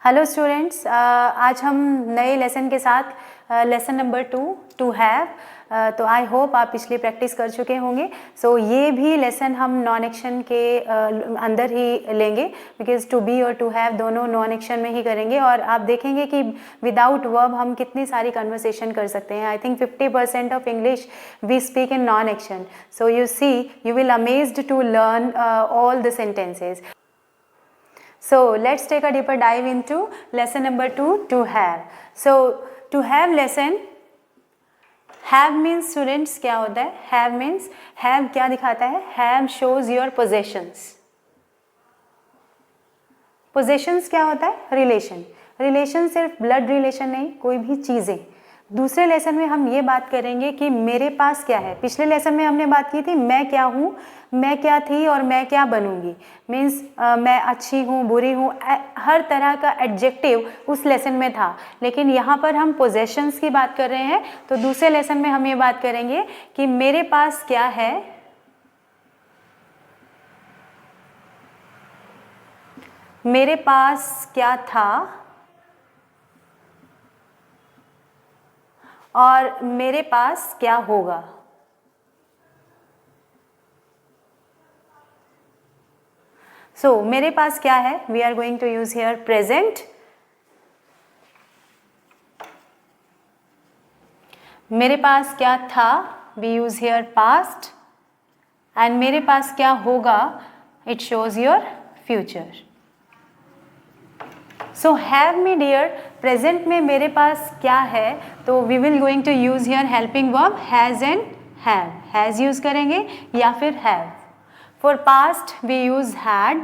Hello students, आज हम नए लेसन के साथ लेसन नंबर 2 टू हैव। तो आई होप आप पिछली प्रैक्टिस कर चुके होंगे। सो ये भी लेसन हम नॉन एक्शन के अंदर ही लेंगे, बिकॉज टू बी और टू हैव दोनों नॉन एक्शन में ही करेंगे। और आप देखेंगे कि विदाउट वर्ब हम कितनी सारी कन्वर्सेशन कर सकते हैं। I think 50% of English we speak in non action. So you see, you will amazed to learn all the sentences. So let's take a deeper dive into lesson number 2 to have. So to have lesson, have means students क्या होता है? Have means, have क्या दिखाता है? Have shows your possessions. Possessions क्या होता है? Relation. Relation सिर्फ blood relation नहीं, कोई भी चीज़ें। दूसरे लेसन में हम ये बात करेंगे कि मेरे पास क्या है। पिछले लेसन में हमने बात की थी मैं क्या हूँ, मैं क्या थी और मैं क्या बनूंगी। मीन्स मैं अच्छी हूँ, बुरी हूँ, हर तरह का एडजेक्टिव उस लेसन में था। लेकिन यहाँ पर हम पोजेशंस की बात कर रहे हैं, तो दूसरे लेसन में हम ये बात करेंगे कि मेरे पास क्या है, मेरे पास क्या था और मेरे पास क्या होगा। सो मेरे पास क्या है, we are going to use here present. मेरे पास क्या था, we use here past. And मेरे पास क्या होगा, it shows your future. So have me dear, present में मेरे पास क्या है, तो we will going to use here helping verb has and have. Has use करेंगे या फिर have. For past we use had,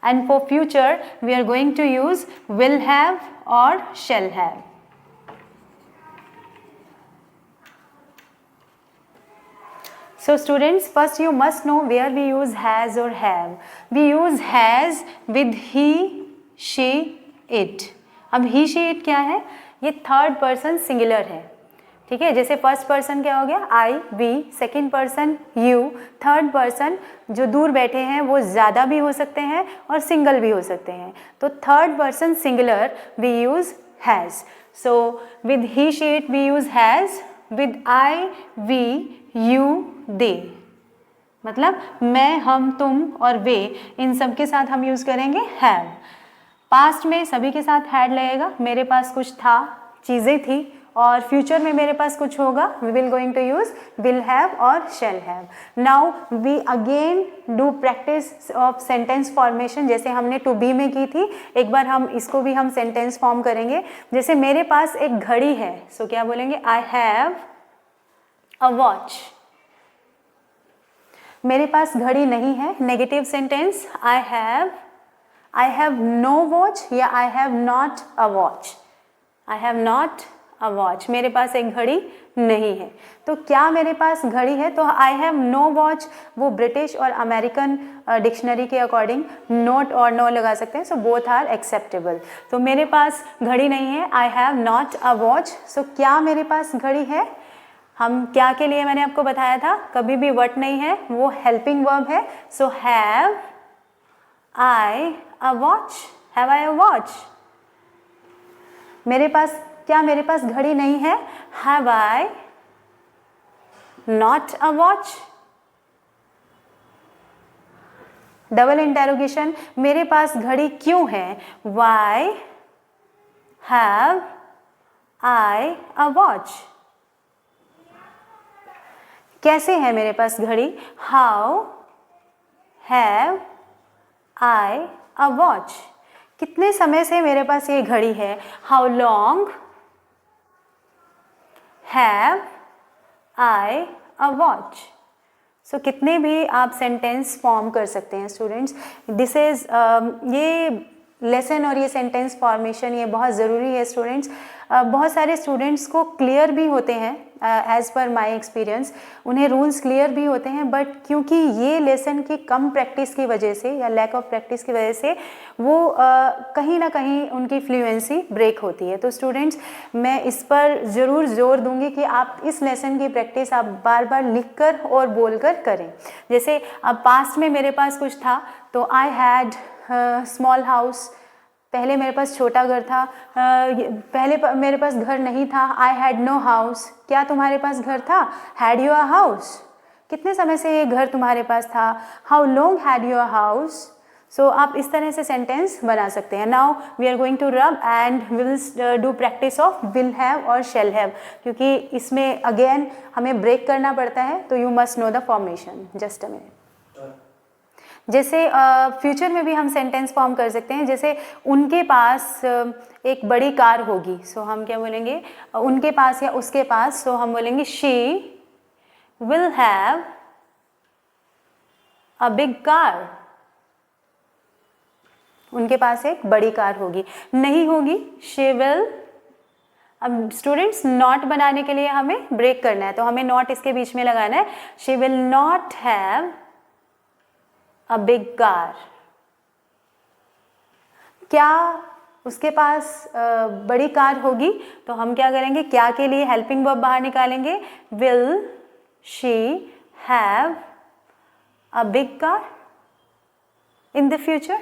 and for future we are going to use will have और shall have. So students, first you must know where we use has or have. We use has with he, she, it. अब he, she, it क्या है, ये third person singular है. ठीक है, जैसे first person क्या हो गया I, we, second person you, third person जो दूर बैठे हैं वो ज़्यादा भी हो सकते हैं और सिंगल भी हो सकते हैं. तो third person singular we use has. So with he, she, it we use has. With I, we, you, they, मतलब मैं, हम, तुम और वे, इन सब के साथ हम यूज़ करेंगे हैव. पास्ट में सभी के साथ हैड लगेगा, मेरे पास कुछ था, चीज़ें थी. और फ्यूचर में मेरे पास कुछ होगा, we will going to use will have और shall have. Now we again do practice of sentence formation, जैसे हमने टू बी में की थी. एक बार हम इसको भी हम सेंटेंस फॉर्म करेंगे. जैसे मेरे पास एक घड़ी है, सो क्या बोलेंगे, आई हैव अ वॉच. मेरे पास घड़ी नहीं है, negative sentence, I have no watch या I have not a watch. I have not a watch, मेरे पास एक घड़ी नहीं है. तो क्या मेरे पास घड़ी है, तो आई हैव नो वॉच वो ब्रिटिश और अमेरिकन डिक्शनरी के अकॉर्डिंग नोट और नो लगा सकते हैं. So both are acceptable. तो मेरे पास घड़ी नहीं है, I have not a watch. So क्या मेरे पास घड़ी है, हम क्या के लिए मैंने आपको बताया था, कभी भी वट नहीं है, वो हेल्पिंग वर्ब है. So have I a watch, have I a watch. मेरे पास क्या, मेरे पास घड़ी नहीं है, have I not a watch. Double interrogation, मेरे पास घड़ी क्यों है, why have I a watch. कैसे है मेरे पास घड़ी, how have I a watch. कितने समय से मेरे पास ये घड़ी है, how long have I a watch. So कितने भी आप सेंटेंस फॉर्म कर सकते हैं स्टूडेंट्स. दिस इज ये लेसन और ये सेंटेंस फॉर्मेशन ये बहुत ज़रूरी है स्टूडेंट्स. बहुत सारे स्टूडेंट्स को क्लियर भी होते हैं, एज़ पर माय एक्सपीरियंस उन्हें रूल्स क्लियर भी होते हैं, बट क्योंकि ये लेसन की कम प्रैक्टिस की वजह से या लैक ऑफ प्रैक्टिस की वजह से वो कहीं ना कहीं उनकी फ्लुएंसी ब्रेक होती है. तो स्टूडेंट्स, मैं इस पर ज़रूर जोर दूंगी कि आप इस लेसन की प्रैक्टिस आप बार बार लिख कर और बोल कर करें. जैसे अब पास्ट में मेरे पास कुछ था, तो आई हैड स्मॉल हाउस, पहले मेरे पास छोटा घर था, पहले मेरे पास घर नहीं था, आई हैड नो हाउस। क्या तुम्हारे पास घर था? Had you a house? कितने समय से ये घर तुम्हारे पास था? How long had you a house? So आप इस तरह से सेंटेंस बना सकते हैं। Now we are going to rub and we will do practice of will have और शैल हैव, क्योंकि इसमें अगेन हमें ब्रेक करना पड़ता है, तो you must know the formation. Just a minute. जैसे फ्यूचर में भी हम सेंटेंस फॉर्म कर सकते हैं, जैसे उनके पास एक बड़ी कार होगी, सो हम क्या बोलेंगे? उनके पास या उसके पास, सो हम बोलेंगे she will have a big car. उनके पास एक बड़ी कार होगी। नहीं होगी, शी विल। अब स्टूडेंट्स, नॉट बनाने के लिए हमें ब्रेक करना है, तो हमें नॉट इसके बीच में लगाना है। She will not have a big car. क्या उसके पास बड़ी कार होगी? तो हम क्या करेंगे? क्या के लिए हेल्पिंग वर्ब बाहर निकालेंगे। Will she have a big car in the future?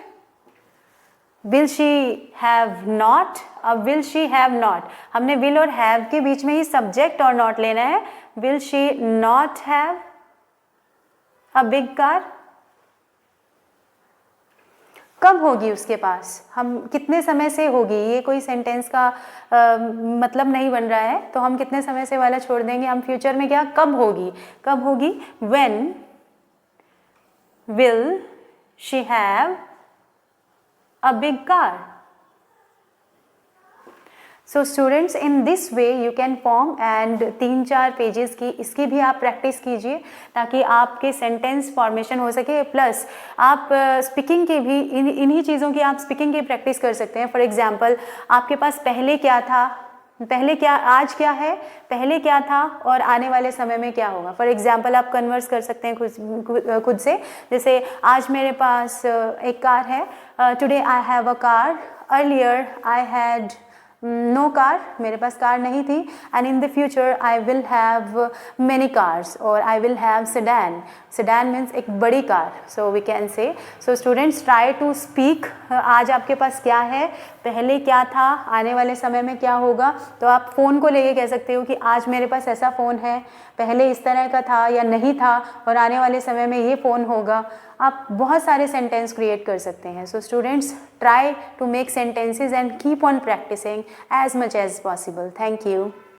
Will she have not? अब विल शी हैव नॉट, हमने विल और हैव के बीच में ही सब्जेक्ट और नॉट लेना है। Will she not have a big car? कब होगी उसके पास? हम कितने समय से होगी? ये कोई सेंटेंस का मतलब नहीं बन रहा है, तो हम कितने समय से वाला छोड़ देंगे। हम फ्यूचर में क्या, कब होगी? कब होगी? When will she have a big car? So students, in this way you can form, and 3-4 pages की इसकी भी आप प्रैक्टिस कीजिए, ताकि आपके सेंटेंस फॉर्मेशन हो सके। प्लस आप स्पीकिंग के भी इन्हीं चीज़ों की आप स्पीकिंग की प्रैक्टिस कर सकते हैं। फॉर एग्जांपल, आपके पास पहले क्या था, पहले क्या, आज क्या है, पहले क्या था और आने वाले समय में क्या होगा। फॉर एग्जांपल, आप कन्वर्स कर सकते हैं खुद से। जैसे आज मेरे पास एक कार है, today I have a car, earlier I had no car, मेरे पास कार नहीं थी, and in the future I will have many cars, और I will have sedan. Sedan means एक बड़ी car, so we can say. So students, try to speak. आज आपके पास क्या है, पहले क्या था, आने वाले समय में क्या होगा। तो आप फ़ोन को लेके कह सकते हो कि आज मेरे पास ऐसा फ़ोन है, पहले इस तरह का था या नहीं था, और आने वाले समय में ये फ़ोन होगा। आप बहुत सारे सेंटेंस क्रिएट कर सकते हैं। So students, try to make sentences and keep on practicing as much as possible. Thank you.